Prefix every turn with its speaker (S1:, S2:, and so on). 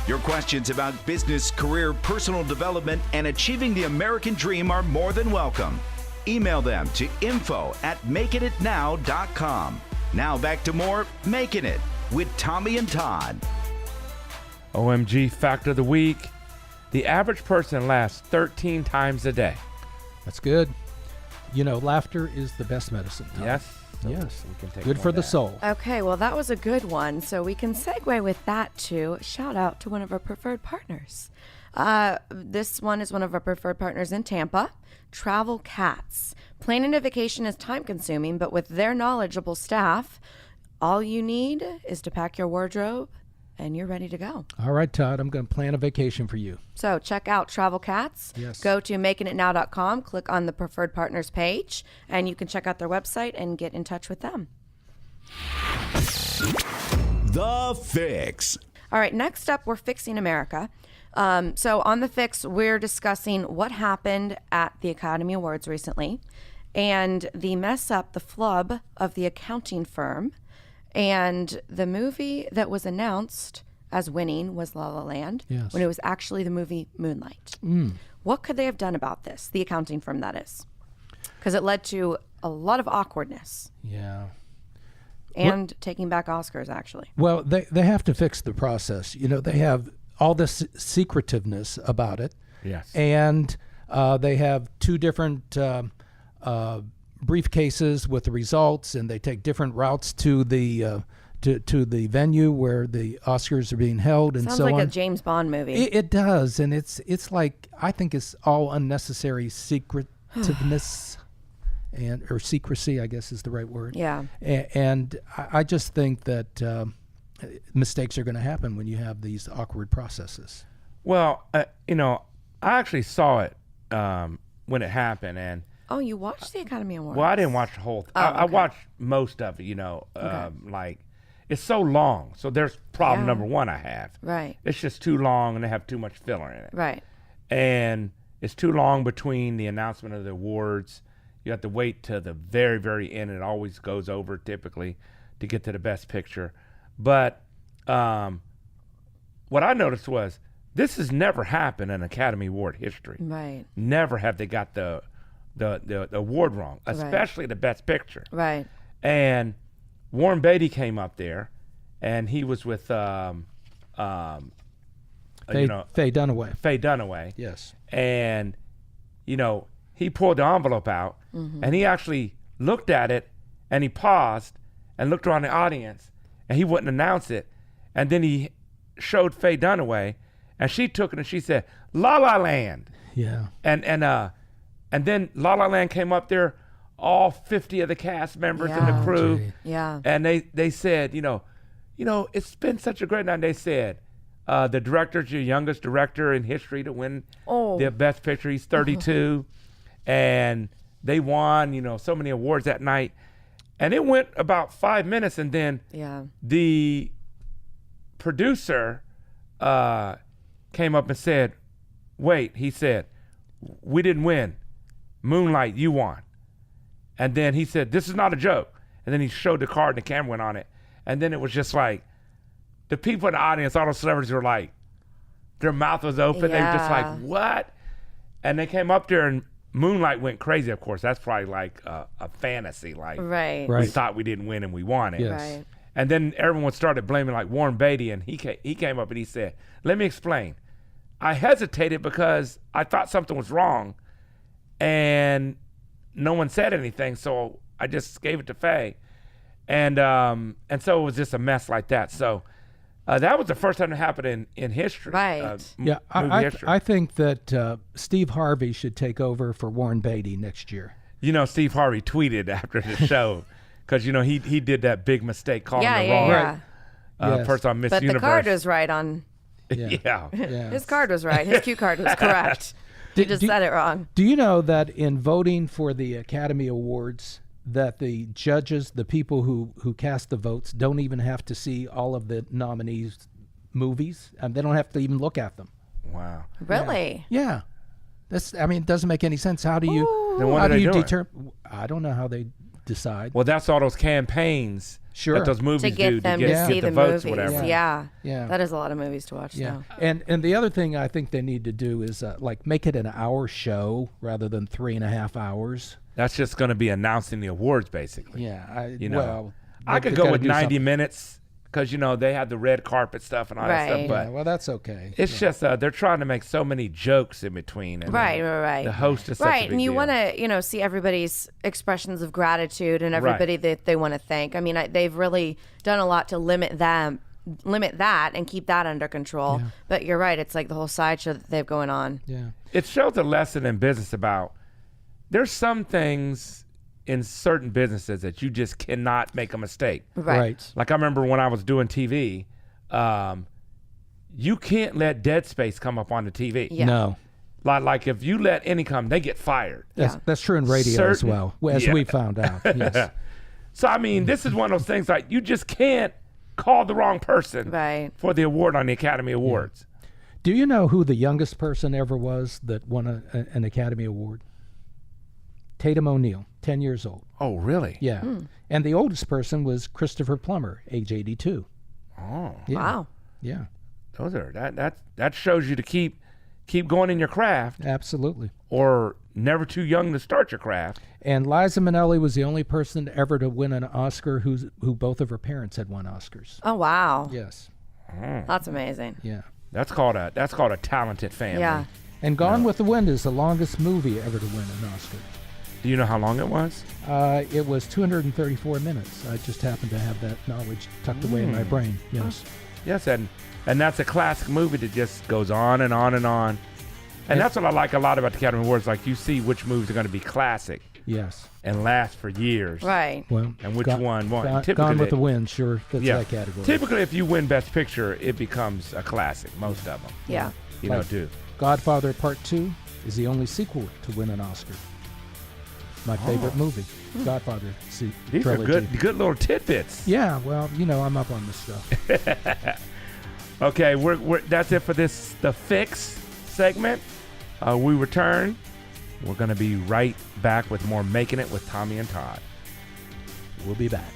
S1: Your questions about business, career, personal development, and achieving the American dream are more than welcome. Email them to info@makingitnow.com. Now back to more Making It with Tommy and Todd.
S2: OMG fact of the week. The average person laughs 13 times a day.
S3: That's good. You know, laughter is the best medicine. Tom.
S2: Yes?
S3: Yes.
S2: We can take
S3: Good
S2: more
S3: for
S2: of
S3: the
S2: that.
S3: soul.
S4: Okay, well, that was a good one. So we can segue with that to shout out to one of our preferred partners. This one is one of our preferred partners in Tampa, Travel Cats. Planning a vacation is time consuming, but with their knowledgeable staff, all you need is to pack your wardrobe and you're ready to go.
S3: All right, Todd, I'm going to plan a vacation for you.
S4: So check out Travel Cats.
S3: Yes.
S4: Go to makingitnow.com, click on the preferred partners page, and you can check out their website and get in touch with them.
S1: The Fix.
S4: All right, next up, we're fixing America. So on The Fix, we're discussing what happened at the Academy Awards recently and the mess up, the flub of the accounting firm. And the movie that was announced as winning was La La Land,
S3: Yes.
S4: when it was actually the movie Moonlight. What could they have done about this, the accounting firm that is? Because it led to a lot of awkwardness
S3: Yeah.
S4: and taking back Oscars, actually.
S3: Well, they have to fix the process. You know, they have all this secretiveness about it.
S2: Yes.
S3: And they have two different briefcases with the results, and they take different routes to the to the venue where the Oscars are being held, and
S4: Sounds
S3: so
S4: like
S3: on.
S4: a James Bond movie.
S3: It does, and it's like, I think it's all unnecessary secretiveness or secrecy, I guess is the right word.
S4: Yeah.
S3: And I just think that mistakes are going to happen when you have these awkward processes.
S2: Well, you know, I actually saw it when it happened, and
S4: Oh, you watched the Academy Awards?
S2: well, I didn't watch the whole thing. I
S4: okay.
S2: watched most of it, you know. Like, it's so long. So there's problem
S4: Yeah.
S2: number one I have.
S4: Right.
S2: It's just too long, and they have too much filler in it.
S4: Right.
S2: And it's too long between the announcement of the awards. You have to wait to the very, very end. It always goes over typically to get to the best picture. But what I noticed was this has never happened in Academy Award history.
S4: Right.
S2: Never have they got the award wrong, especially the best picture.
S4: Right.
S2: And Warren Beatty came up there, and he was with
S3: Faye
S2: you know,
S3: Dunaway.
S2: Faye Dunaway.
S3: Yes.
S2: And, you know, he pulled the envelope out, and he actually looked at it, and he paused and looked around the audience, and he wouldn't announce it. And then he showed Faye Dunaway, and she took it and she said, La La Land.
S3: Yeah.
S2: And then La La Land came up there, all 50 of the cast members and the
S4: Yeah.
S2: crew,
S3: Gee.
S4: Yeah.
S2: and they said, you know, it's been such a great night. They said, the director's your youngest director in history to win the best picture. He's 32, and they won, you know, so many awards that night. And it went about 5 minutes, and then
S4: Yeah.
S2: the producer came up and said, wait, he said, we didn't win. Moonlight, you won. And then he said, this is not a joke. And then he showed the card and the camera went on it. And then it was just like, the people in the audience, all the celebrities were like, their mouth was open. They were just
S4: Yeah.
S2: like, what? And they came up there and Moonlight went crazy, of course. That's probably like a fantasy. Like,
S4: Right.
S3: Right.
S2: we thought we didn't win and we won it.
S3: Yes.
S4: Right.
S2: And then everyone started blaming like Warren Beatty, and he came up and he said, let me explain. I hesitated because I thought something was wrong, and no one said anything, so I just gave it to Faye. And so it was just a mess like that. So that was the first time it happened in history.
S4: Right.
S3: Yeah,
S2: movie history.
S3: I think that Steve Harvey should take over for Warren Beatty next year.
S2: You know, Steve Harvey tweeted after the show, because, you know, he did that big mistake calling
S4: Yeah,
S2: the
S4: yeah,
S2: wrong
S4: yeah.
S3: Yes.
S2: person on Miss
S4: But
S2: Universe.
S4: the card was right on.
S2: Yeah.
S3: Yeah.
S4: His card was right. His cue card was correct. He just said it wrong.
S3: Do you know that in voting for the Academy Awards, that the judges, the people who cast the votes, don't even have to see all of the nominees' movies? They don't have to even look at them.
S2: Wow.
S4: Really?
S3: Yeah. It doesn't make any sense. How do you
S2: Then what
S3: how
S2: are
S3: do
S2: they
S3: you
S2: doing?
S3: determine? I don't know how they decide.
S2: Well, that's all those campaigns
S3: Sure.
S2: that those movies
S4: To get
S2: do
S4: them
S2: to
S4: to
S2: get
S4: see
S2: the
S4: the
S2: votes,
S4: movies.
S2: whatever.
S4: Yeah.
S3: Yeah.
S4: That is a lot of movies to watch
S3: Yeah,
S4: now.
S3: and the other thing I think they need to do is like make it an hour show rather than 3.5 hours.
S2: That's just going to be announcing the awards, basically.
S3: Yeah,
S2: You know,
S3: well,
S2: I
S3: they
S2: could go
S3: gotta
S2: with
S3: do
S2: 90
S3: something.
S2: minutes because, they had the red carpet stuff and all that
S4: Right.
S2: stuff. But
S3: Yeah, well, that's okay.
S2: it's just they're trying to make so many jokes in between. And
S4: Right.
S2: The host is such a
S4: Right,
S2: big
S4: and you
S2: deal.
S4: want to, see everybody's expressions of gratitude and everybody that they want to thank. I mean, they've really done a lot to limit that and keep that under control. But you're right, it's like the whole sideshow that they have going on.
S3: Yeah.
S2: It shows a lesson in business about there's some things in certain businesses that you just cannot make a mistake.
S3: Right.
S2: Like I remember when I was doing TV, you can't let dead space come up on the TV.
S4: Yeah.
S3: No.
S2: Like if you let any come, they get fired.
S3: That's true in radio as
S2: Certain-
S3: well, as
S2: yeah.
S3: we found out. Yes.
S2: So I mean, this is one of those things like you just can't call the wrong person
S4: Right.
S2: for the award on the Academy Awards.
S3: Do you know who the youngest person ever was that won an Academy Award? Tatum O'Neal, 10 years old.
S2: Oh, really?
S3: Yeah. And the oldest person was Christopher Plummer, age 82.
S2: Oh,
S3: Yeah.
S4: Wow.
S3: Yeah,
S2: those are that shows you to keep going in your craft,
S3: absolutely.
S2: or never too young to start your craft.
S3: And Liza Minnelli was the only person ever to win an Oscar who both of her parents had won Oscars.
S4: Oh, wow.
S3: Yes.
S4: That's amazing.
S3: Yeah.
S2: That's called a talented family.
S4: Yeah.
S3: And Gone with the Wind is the longest movie ever to win an Oscar.
S2: Do you know how long it was?
S3: It was 234 minutes. I just happened to have that knowledge tucked away in my brain. Yes.
S2: Yes, and that's a classic movie that just goes on and on and on. And that's what I like a lot about the Academy Awards. Like you see which movies are going to be classic
S3: Yes.
S2: and last for years.
S4: Right.
S3: Well,
S2: And which one won.
S3: Gone
S2: Typically,
S3: with the Wind sure fits that category.
S2: Typically, if you win Best Picture, it becomes a classic. Most of them,
S4: Yeah.
S2: do.
S3: Godfather Part 2 is the only sequel to win an Oscar. My favorite movie, Godfather
S2: These
S3: trilogy.
S2: are good little tidbits.
S3: Yeah, well, I'm up on this stuff.
S2: Okay, we're that's it for the Fix segment. We return. We're going to be right back with more Making It with Tommy and Todd.
S3: We'll be back.